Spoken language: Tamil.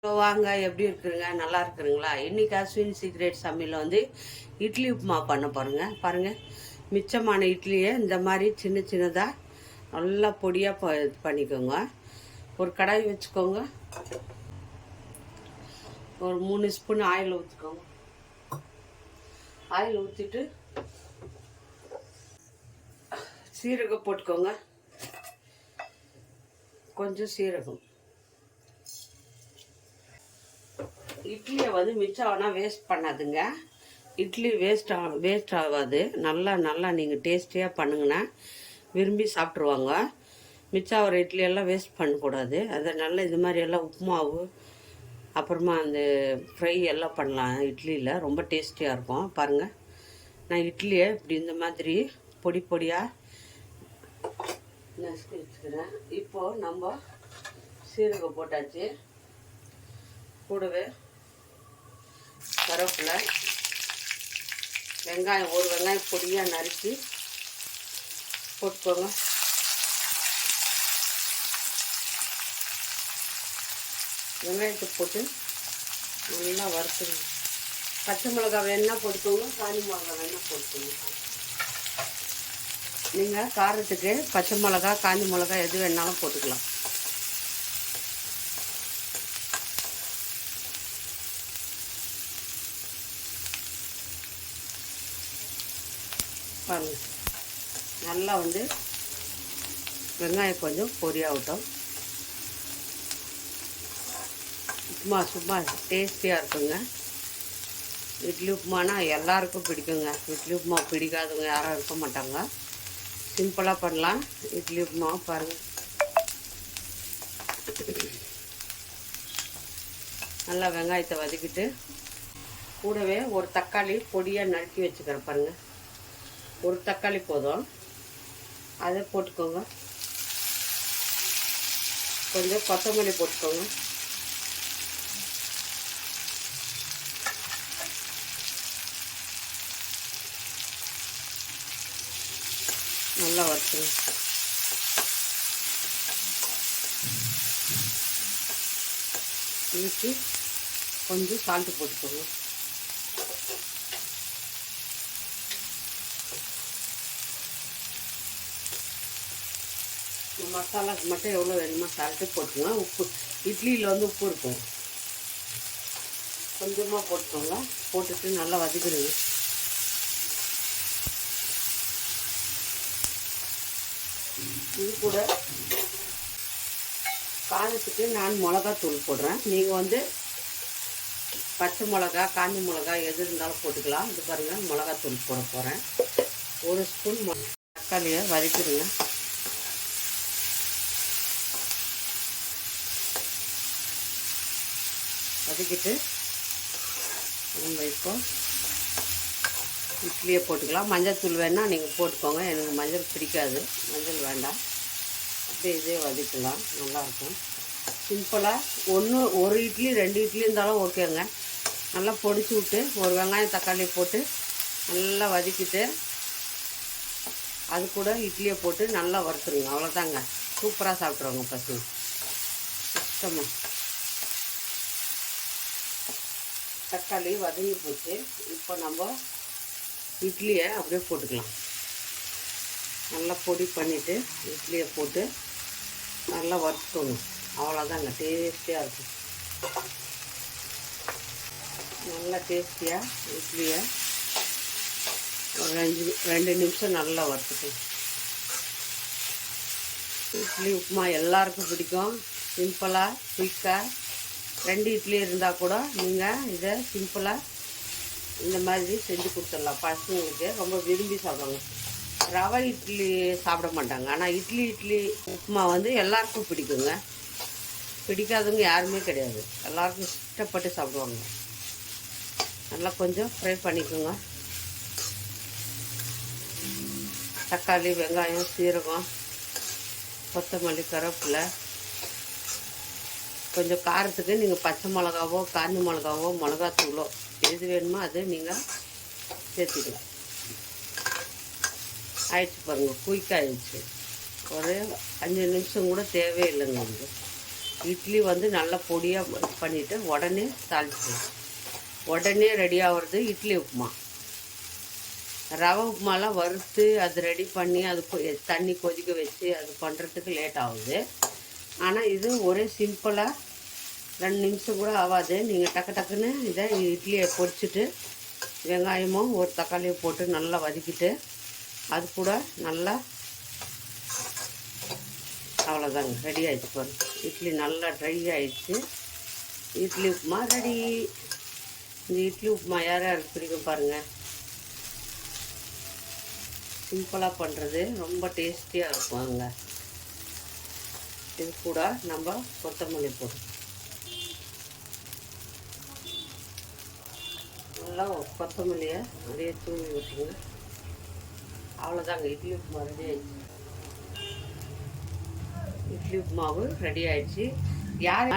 வாங்க, எப்படி இருக்குறீங்க? நல்லா இருக்குறீங்களா? இன்னைக்கு அஸ்வின் சீக்ரெட் சமையல் வந்து இட்லி உப்புமா பண்ண போகிறேங்க. பாருங்கள், மிச்சமான இட்லியை இந்த மாதிரி சின்ன சின்னதாக நல்லா பொடியாக இது பண்ணிக்கோங்க. ஒரு கடாய் வச்சுக்கோங்க. ஒரு 3 ஸ்பூன் ஆயில் ஊற்றிக்கோங்க. ஆயில் ஊற்றிட்டு சீரகம் போட்டுக்கோங்க. கொஞ்சம் சீரகம். இட்லியை வந்து மிச்சம் ஆனால் வேஸ்ட் பண்ணாதுங்க. இட்லி வேஸ்ட் ஆகாது. நல்லா நீங்கள் டேஸ்டியாக பண்ணுங்கன்னா விரும்பி சாப்பிட்ருவாங்க. மிச்சம் ஒரு இட்லியெல்லாம் வேஸ்ட் பண்ணக்கூடாது. அதை நல்லா இது மாதிரி எல்லாம் உப்புமாவு அப்புறமா அந்த ஃப்ரை எல்லாம் பண்ணலாம். இட்லியில் ரொம்ப டேஸ்டியாக இருக்கும். பாருங்கள், நான் இட்லியை இப்படி இந்த மாதிரி பொடி பொடியாக நசுக்கி வச்சுக்கிறேன். இப்போது நம்ம சீரகம் போட்டாச்சு. கூடவே கருவேப்பிலை, வெங்காயம், ஒரு வெங்காயம் பொடியாக நறுக்கி போட்டுக்கோங்க. வெங்காயத்தை போட்டு நல்லா வறுத்துக்கணும். பச்சை மிளகா வேணா போட்டுக்கோங்க, காஞ்சி மிளகா வேணா போட்டுக்கோங்க. நீங்கள் காரத்துக்கு பச்சை மிளகா காஞ்சி மிளகா எது வேணாலும் போட்டுக்கலாம். பாருங்க, நல்லா வந்து வெங்காயம் கொஞ்சம் பொரியாகட்டும். உப்புமா சும்மா டேஸ்டியாக இருக்குங்க. இட்லி உப்புமானா எல்லாருக்கும் பிடிக்குங்க. இட்லி உப்புமா பிடிக்காதவங்க யாரும் இருக்க மாட்டாங்க. சிம்பிளாக பண்ணலாம் இட்லி உப்புமா. பாருங்கள், நல்லா வெங்காயத்தை வதக்கிட்டு கூடவே ஒரு தக்காளி பொடியாக நறுக்கி வச்சுக்கிறேன். பாருங்கள், ஒரு தக்காளி போதும், அதை போட்டுக்கோங்க. கொஞ்சம் கொத்தமல்லி போட்டுக்கோங்க. நல்லா வறுத்துங்க. இதுக்கு கொஞ்சம் சால்ட்டு போட்டுக்கோங்க. மசாலாக்கு மட்டும் எவ்வளோ வேணுமோ சால்ட்டு போட்டுக்கோங்க. உப்பு இட்லியில் வந்து உப்பு இருக்கும், கொஞ்சமாக போட்டுக்கோங்க. போட்டுட்டு நல்லா வதக்கிடுங்க. இது கூட காரத்துக்கு நான் மிளகாத்தூள் போடுறேன். நீங்கள் வந்து பச்சை மிளகா காஞ்சி மிளகா எது இருந்தாலும் போட்டுக்கலாம். இது பாருங்கள், மிளகாத்தூள் போட போகிறேன். ஒரு ஸ்பூன் தக்காளியை வதக்கிடுங்க. வதக்கிட்டு நம்ம இப்போ இட்லியை போட்டுக்கலாம். மஞ்சள் தூள் வேணால் நீங்கள் போட்டுக்கோங்க. எனக்கு மஞ்சள் பிடிக்காது, மஞ்சள் வேண்டாம். அப்படியே இதே வதக்கலாம், நல்லாயிருக்கும். சிம்பிளாக ஒரு இட்லி 2 இட்லி இருந்தாலும் ஓகேங்க. நல்லா பொடிச்சு விட்டு ஒரு வெங்காயம் தக்காளி போட்டு நல்லா வதக்கிட்டு அது கூட இட்லியை போட்டு நல்லா வறுத்துருங்க. அவ்வளோதாங்க, சூப்பராக சாப்பிட்ருவாங்க பசங்க. கஷ்டமாக தக்காளி வதங்கி போச்சு. இப்போ நம்ம இட்லியை அப்படியே போட்டுக்கலாம். நல்லா பொடி பண்ணிவிட்டு இட்லியை போட்டு நல்லா வறுத்துக்கணும். அவ்வளோதாங்க, டேஸ்டியாக இருக்கும். நல்லா டேஸ்டியாக இட்லியை ஒரு 2 நிமிஷம் நல்லா வறுத்துக்கணும். இட்லி உப்புமா எல்லாருக்கும் பிடிக்கும். சிம்பிளாக குயிக்காக 2 இட்லி இருந்தால் கூட நீங்கள் இதை சிம்பிளாக இந்த மாதிரி செஞ்சு கொடுத்துடலாம். பசங்களுக்கு ரொம்ப விரும்பி சாப்பிடுவாங்க. ரவை இட்லி சாப்பிட மாட்டாங்க. ஆனால் இட்லி உப்புமா வந்து எல்லாருக்கும் பிடிக்குங்க. பிடிக்காதவங்க யாருமே கிடையாது. எல்லாருக்கும் இஷ்டப்பட்டு சாப்பிடுவாங்க. நல்லா கொஞ்சம் ஃப்ரை பண்ணிக்கோங்க. தக்காளி, வெங்காயம், சீரகம், கொத்தமல்லி, கருவேப்பிலை, கொஞ்சம் காரத்துக்கு நீங்கள் பச்சை மிளகாவோ காஞ்சி மிளகாவோ மிளகாத்தூளோ எது வேணுமோ அது நீங்கள் சேர்த்துக்கலாம். ஆயிடுச்சு பாருங்கள், குயிக்காக ஆயிடுச்சு. ஒரு 5 நிமிஷம் கூட தேவையில்லைங்க. இட்லி வந்து நல்லா பொடியாக பண்ணிவிட்டு உடனே தாளிச்சிடும். உடனே ரெடி ஆகிறது இட்லி உப்புமா. ரவை உப்புமாலாம் வறுத்து அது ரெடி பண்ணி அது தண்ணி கொதிக்க வச்சு அது பண்ணுறதுக்கு லேட் ஆகுது. ஆனால் இது ஒரே சிம்பிளாக 2 நிமிஷம் கூட ஆகாது. நீங்கள் டக்கு டக்குன்னு இதை இட்லியை பொரிச்சிட்டு வெங்காயமும் ஒரு தக்காளியும் போட்டு நல்லா வதக்கிட்டு அது கூட நல்லா அவ்வளோதாங்க, ரெடி ஆகிடுச்சு பாருங்க. இட்லி நல்லா ட்ரை ஆகிடுச்சு. இட்லி உப்புமா ரெடி. இந்த இட்லி உப்புமா யார் யாருக்கு பிடிக்கும் பாருங்கள். சிம்பிளாக பண்ணுறது ரொம்ப டேஸ்டியாக இருக்கும்ங்க. இது கூட நம்ம கொத்தமல்லி போடும் நல்லா கொத்தமல்லியை அப்படியே தூவி விட்டுருங்க. அவ்வளோதாங்க, இட்லி உப்புமா ரெடி ஆயிடுச்சு. இட்லி உப்புமாவு ரெடி ஆயிடுச்சு. யார்